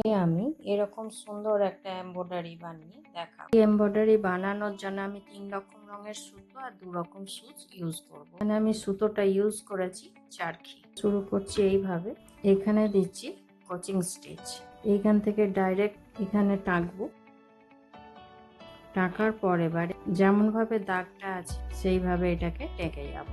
আমি এরকম সুন্দর একটা এমব্রয়ডারি বানিয়ে দেখাবো। এই এমব্রয়ডারি বানানোর জন্য আমি 3 রকম রঙের সুতো আর 2 রকম সুচ ইউজ করব। এখানে আমি সুতোটা ইউজ করেছি চারখি। শুরু করছি এইভাবে, এখানে দিচ্ছি কোচিং স্টিচ। এইখান থেকে ডাইরেক্ট এখানে টাকবো। টাকার পর এবারে যেমন ভাবে দাগটা আছে সেইভাবে এটাকে টেকে যাব।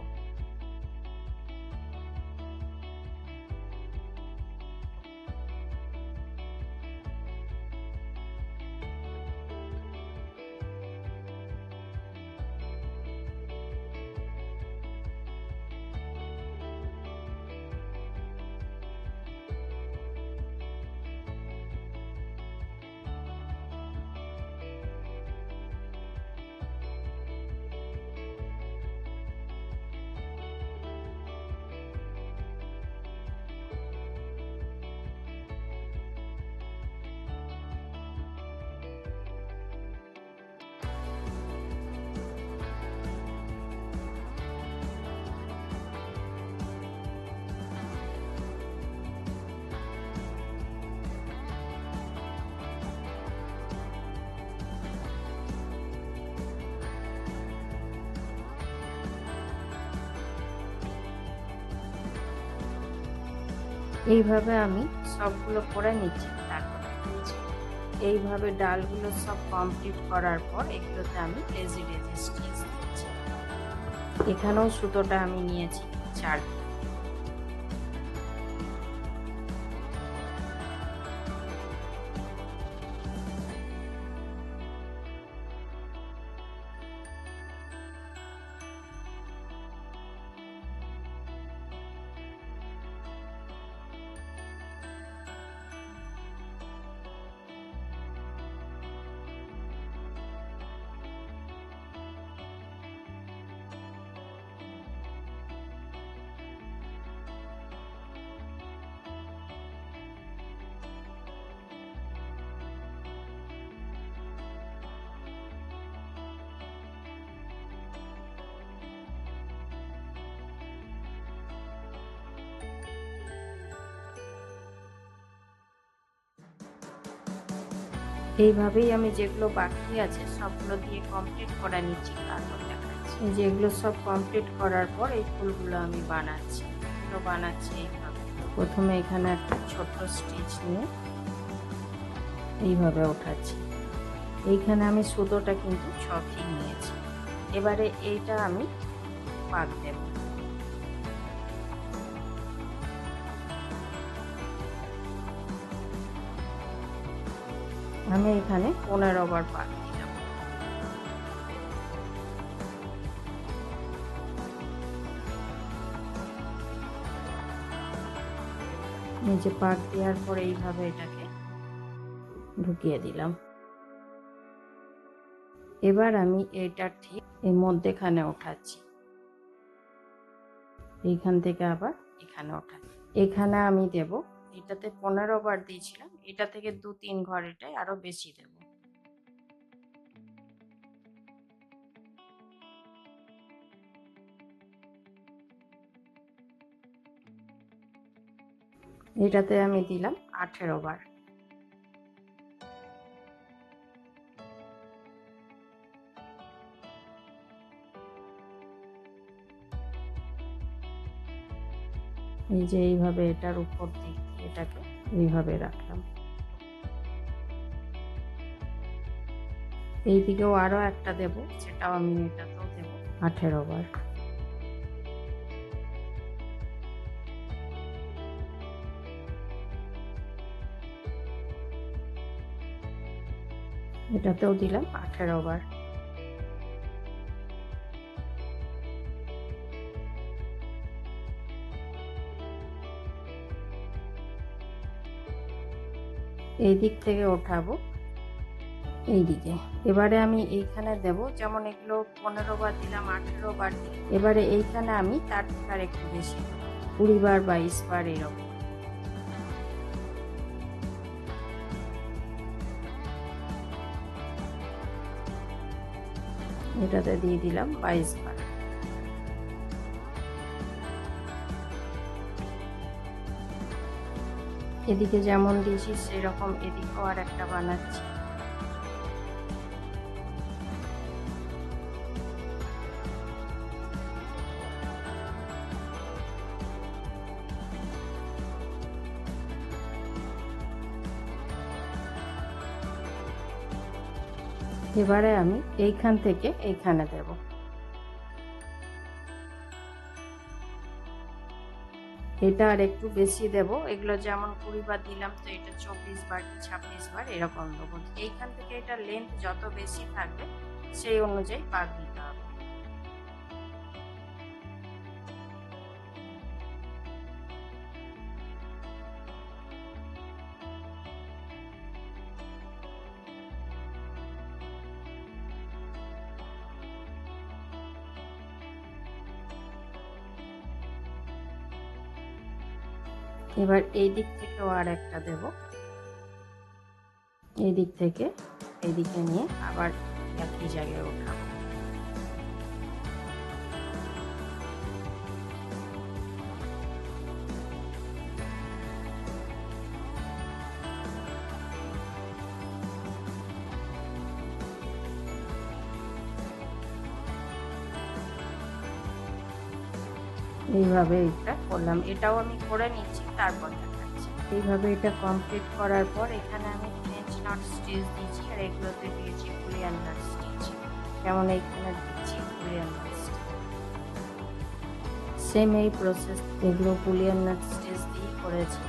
এইভাবে আমি সবগুলো করে নিচ্ছি। তারপরে এইভাবে ডালগুলো সব কমপ্লিট করার পর এগুলোতে আমি লেজি লেজি স্টিচ দিচ্ছি। এখানেও সুতোটা আমি নিয়েছি 4। এইভাবেই আমি যেগুলো বাকি আছে সবগুলো দিয়ে কমপ্লিট করে নিচ্ছি। তারপর দেখাচ্ছি যে এগুলো সব কমপ্লিট করার পর এই ফুলগুলো আমি বানাচ্ছি। এগুলো বানাচ্ছি এইভাবে। প্রথমে এখানে একটা ছোট্ট স্টিচ নিয়ে এইভাবে ওঠাচ্ছি। এইখানে আমি সুতোটা কিন্তু 6 নিয়েছি। এবারে এইটা আমি পাক দেব। আমি এখানে 15 বার পাক দিলাম। নিচে পাক দেওয়ার পরে এইভাবে এটাকে ঢুকিয়ে দিলাম। এবার আমি এইটা ঠিক এই মধ্যেখানে ওঠাচ্ছি। এইখান থেকে আবার এখানে ওঠাচ্ছি। এখানে আমি দেব, এটাতে 15 বার দিয়েছিলাম, এটা থেকে 2-3 ঘর এটাই আরো বেশি দেব। এটাতে আমি দিলাম 18 বার। এই যে এইভাবে এটার উপর দিক এটাকে এইভাবে রাখলাম। এই দিকেও আরো একটা দেব, সেটাও আমি এটাতেও দেব 18 বার। এটাতেও দিলাম 18 বার। এই দিক থেকে ওঠাবো এই দিকে। এবারে আমি এইখানে দেব, যেমন এগুলো 15 বার দিলাম, 18 বার দিই। এবারে এইখানে আমি তার থেকে আর একটু বেশি 20 বার 22 বার এরকম। এটাতে দিয়ে দিলাম 22 বার। এদিকে যেমন দিয়েছি সেরকম এদিকেও আর একটা বানাচ্ছি। এবারে আমি এইখান থেকে এইখানে দেব। এটা আর একটু বেশি দেব, এগুলো যেমন 20 বার দিলাম তো এটা 24 বার 26 বার এরকম দেবো। এইখান থেকে এটা লেন্থ যত বেশি থাকবে সেই অনুযায়ী পাক দিতে হবে। এবার এই দিক থেকেও আর একটা দেব, এই দিক থেকে এইদিকে নিয়ে আবার একই জায়গায় ওঠাবো। এইভাবে এটা করলাম, এটাও আমি করে নিচ্ছি তারপর দেখাচ্ছি। এইভাবে এটা কমপ্লিট করার পর এখানে আমি ফ্রেঞ্চ নট স্টিচ দিয়েছি আর এগুলোতে দিয়েছি বুলিয়ান নট স্টিচ। যেমন এইখানে দিচ্ছি বুলিয়ান নট স্টিচ, সেম এই প্রসেস এগুলো বুলিয়ান নট স্টিচ দিয়ে করেছি।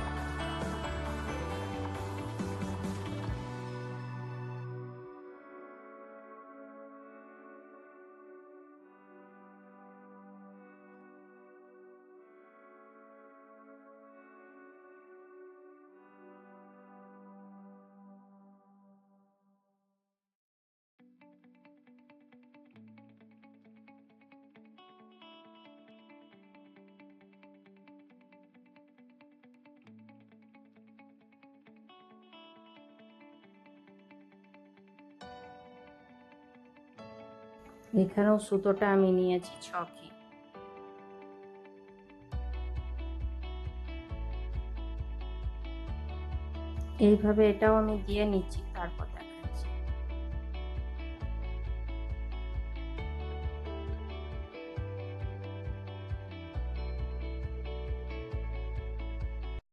এখানেও সুতোটা আমি নিয়েছি 6 এইভাবে এটাও আমি দিয়ে নিচ্ছি তারপর দেখা।